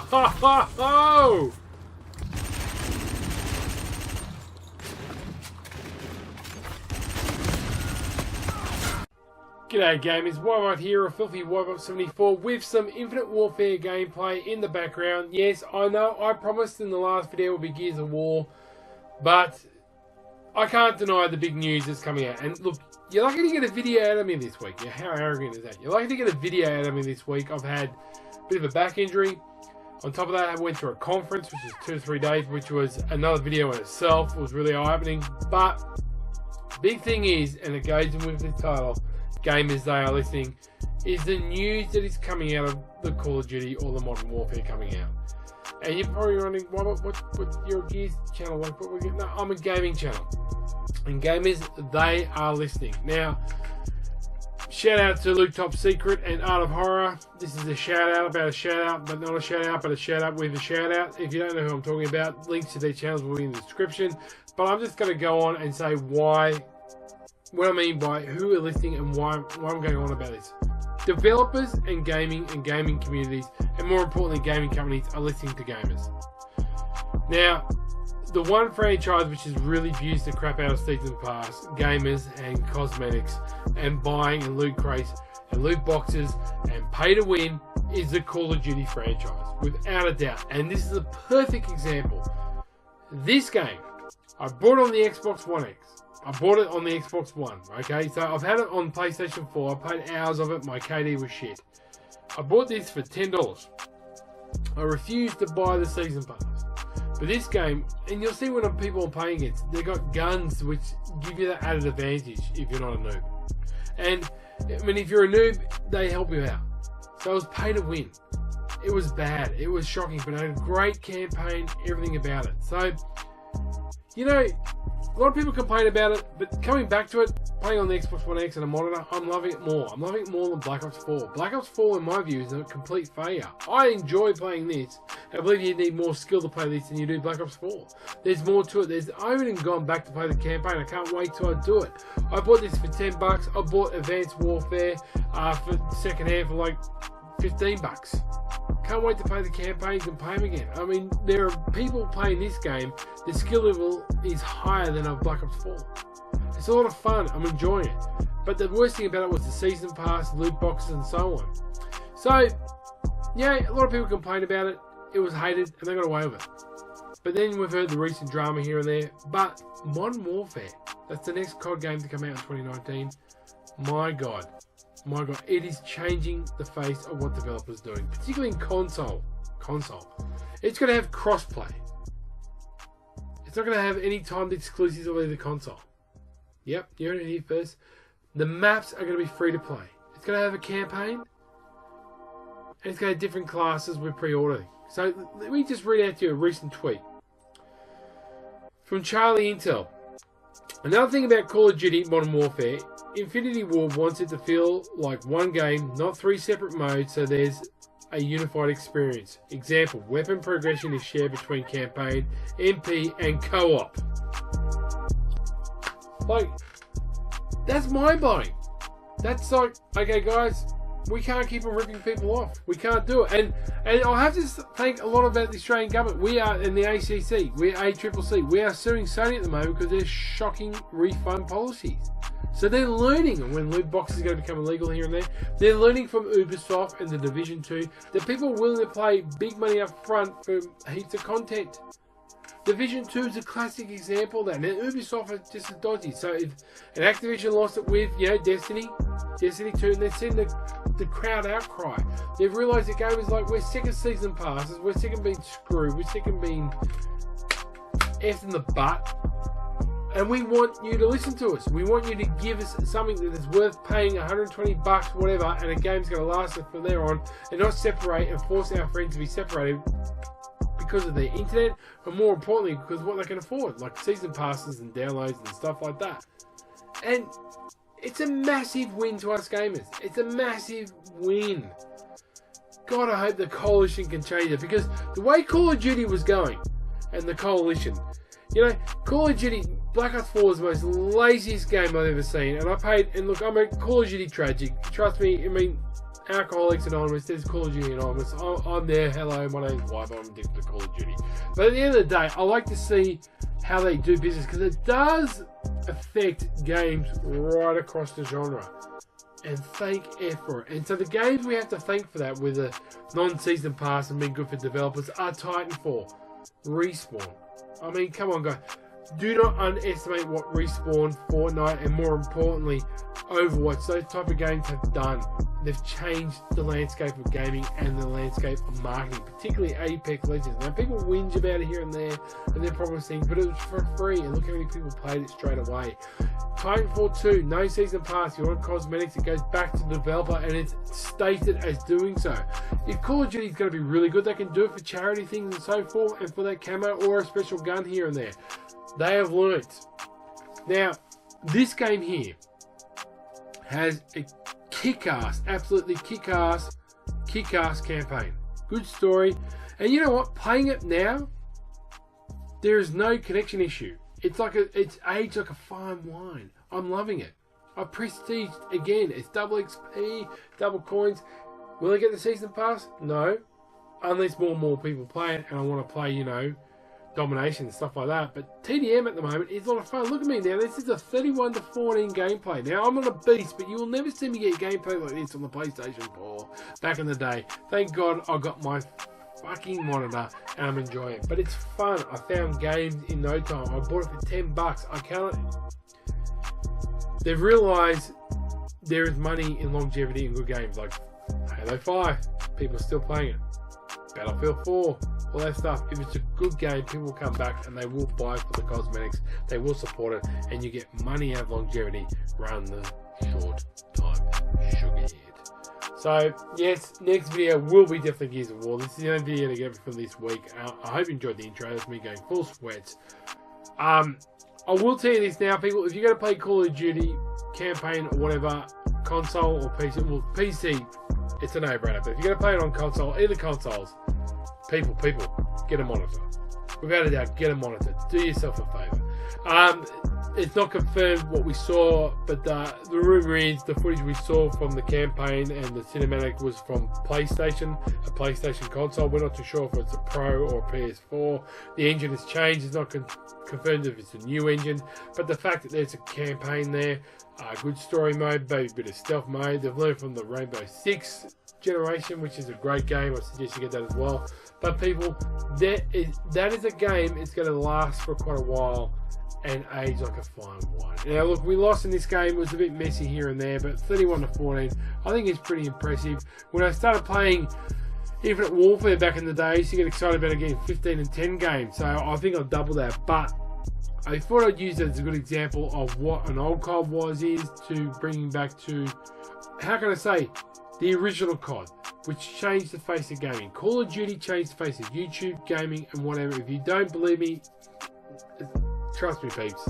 ho! G'day gamers, Wybot here, a filthy Wybot74 with some Infinite Warfare gameplay in the background. Yes, I know I promised in the last video would be Gears of War, but I can't deny the big news that's coming out. And look, you're lucky to get a video out of me this week. Yeah, how arrogant is that? You're lucky to get a video out of me this week. I've had a bit of a back injury. On top of that, I went through a conference, which is 2 to 3 days, which was another video in itself. It was really eye-opening. But big thing is, and it goes in with the title, gamers, they are listening, is the news that is coming out of the Call of Duty or the Modern Warfare coming out. And you're probably wondering, what's your Gears channel like? No, I'm a gaming channel. And gamers, they are listening. Now, shout out to Luke Top Secret and Art of Horror. This is a shout out about a shout out, but not a shout out, but a shout out with a shout out. If you don't know who I'm talking about, links to their channels will be in the description. But I'm just going to go on and say what I mean by who are listening and why I'm going on about this. Developers and gaming communities, and more importantly gaming companies, are listening to gamers. Now, the one franchise which has really abused the crap out of Season Pass, gamers and cosmetics, and buying and loot crates and loot boxes and pay to win is the Call of Duty franchise, without a doubt. And this is a perfect example. This game, I bought it on the Xbox One X. I bought it on the Xbox One, okay? So I've had it on PlayStation 4. I played hours of it. My KD was shit. I bought this for $10. I refused to buy the Season Pass. But this game, and you'll see when people are playing it, they've got guns which give you that added advantage if you're not a noob. And, I mean, if you're a noob, they help you out. So it was pay to win. It was bad. It was shocking, but it had a great campaign, everything about it. So, you know, a lot of people complain about it, but coming back to it, playing on the Xbox One X and a monitor, I'm loving it more. I'm loving it more than Black Ops 4. Black Ops 4, in my view, is a complete failure. I enjoy playing this. I believe you need more skill to play this than you do Black Ops 4. There's more to it. I haven't even gone back to play the campaign. I can't wait till I do it. I bought this for $10. I bought Advanced Warfare for second hand for like $15. Can't wait to play the campaigns and play them again. I mean, there are people playing this game, the skill level is higher than of Black Ops 4. It's a lot of fun. I'm enjoying it. But the worst thing about it was the Season Pass, loot boxes, and so on. So, yeah, a lot of people complain about it. It was hated, and they got away with it. But then we've heard the recent drama here and there. But Modern Warfare, that's the next COD game to come out in 2019. My God, it is changing the face of what developers are doing, particularly in console. It's going to have crossplay. It's not going to have any timed exclusives of either console. Yep, you heard it here first. The maps are going to be free to play. It's going to have a campaign, and it's going to have different classes with pre-ordering. So let me just read out to you a recent tweet from Charlie Intel. Another thing about Call of Duty Modern Warfare, Infinity Ward wants it to feel like one game, not 3 separate modes, so there's a unified experience. Example, weapon progression is shared between campaign, MP, and co-op. Like, that's mind-blowing. That's like, okay guys, we can't keep on ripping people off. We can't do it. And I have to thank a lot about the Australian government. We are in the ACC, we're ACCC. We are suing Sony at the moment because they're shocking refund policies. So they're learning, and when loot boxes are going to become illegal here and there, they're learning from Ubisoft and the Division 2 that people are willing to pay big money up front for heaps of content. Division 2 is a classic example of that. Now Ubisoft is just as dodgy. So if an Activision lost it with, you know, Destiny 2, and they're seeing the crowd outcry. They've realised the game is like, we're sick of season passes, we're sick of being screwed, we're sick of being effed in the butt. And we want you to listen to us. We want you to give us something that is worth paying $120, whatever, and a game's going to last us from there on, and not separate and force our friends to be separated because of the internet, and more importantly, because of what they can afford, like season passes and downloads and stuff like that. And it's a massive win to us gamers. It's a massive win. God, I hope the coalition can change it, because the way Call of Duty was going, and the coalition, you know, Call of Duty Black Ops 4 is the most laziest game I've ever seen, and I paid, and look, I'm a Call of Duty tragic, trust me, I mean, Alcoholics Anonymous, there's Call of Duty Anonymous. I'm there. Hello, my name's Wipe. I'm addicted to Call of Duty. But at the end of the day, I like to see how they do business, because it does affect games right across the genre. And thank F for it. And so the games we have to thank for that, with a non-season pass and being good for developers, are Titanfall, Respawn. I mean, come on, guys. Do not underestimate what Respawn, Fortnite, and more importantly, Overwatch, those type of games have done. They've changed the landscape of gaming and the landscape of marketing, particularly Apex Legends. Now, people whinge about it here and there, and they're promising, but it was for free, and look how many people played it straight away. Titanfall 2, no season pass, you want cosmetics, it goes back to the developer, and it's stated as doing so. If Call of Duty is going to be really good, they can do it for charity things and so forth, and for that camo or a special gun here and there. They have learnt. Now, this game here has a kick-ass, absolutely kick-ass campaign. Good story. And you know what? Playing it now, there is no connection issue. It's aged like a fine wine. I'm loving it. I prestiged again. It's double XP, double coins. Will I get the season pass? No. Unless more and more people play it, and I want to play, you know, domination and stuff like that. But TDM at the moment is a lot of fun. Look at me now. This is a 31-14 gameplay. Now, I'm not a beast, but you will never see me get gameplay like this on the PlayStation 4 back in the day. Thank God I got my fucking monitor and I'm enjoying it. But it's fun. I found games in no time. I bought it for $10. I can't. They've realised there is money in longevity in good games like Halo 5. People are still playing it. Battlefield 4. All that stuff. If it's a good game, people will come back and they will buy for the cosmetics. They will support it, and you get money out of longevity rather than short time sugarhead. So yes, next video will be definitely Gears of War. This is the only video to get from this week. I hope you enjoyed the intro. That's me going full sweats. I will tell you this now, people. If you're going to play Call of Duty campaign or whatever, console or PC, well, PC, it's a no-brainer. But if you're going to play it on console, either consoles, people, get a monitor. Without a doubt, get a monitor. Do yourself a favour. It's not confirmed what we saw, but the rumour is the footage we saw from the campaign and the cinematic was from PlayStation, a PlayStation console. We're not too sure if it's a Pro or a PS4. The engine has changed. It's not confirmed if it's a new engine, but the fact that there's a campaign there, good story mode, maybe a bit of stealth mode. They've learned from the Rainbow Six generation, which is a great game. I suggest you get that as well. But people, that is a game. It's going to last for quite a while and age like a fine wine. Now look, we lost in this game. It was a bit messy here and there, but 31-14 I think is pretty impressive. When I started playing Infinite Warfare back in the day, I used to get excited about getting 15-10 games, so I think I'll double that. But I thought I'd use it as a good example of what an old COD was to bringing back to, how can I say, the original COD, which changed the face of gaming. Call of Duty changed the face of YouTube, gaming, and whatever. If you don't believe me, trust me, peeps.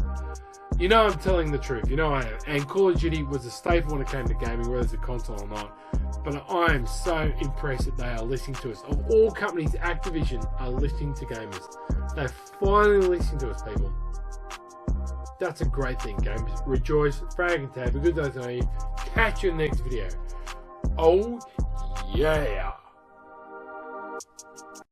You know I'm telling the truth. You know I am. And Call of Duty was a staple when it came to gaming, whether it's a console or not. But I am so impressed that they are listening to us. Of all companies, Activision are listening to gamers. They're finally listening to us, people. That's a great thing, gamers. Rejoice, frag and tab. A good day to you. Catch you in the next video. Oh, yeah.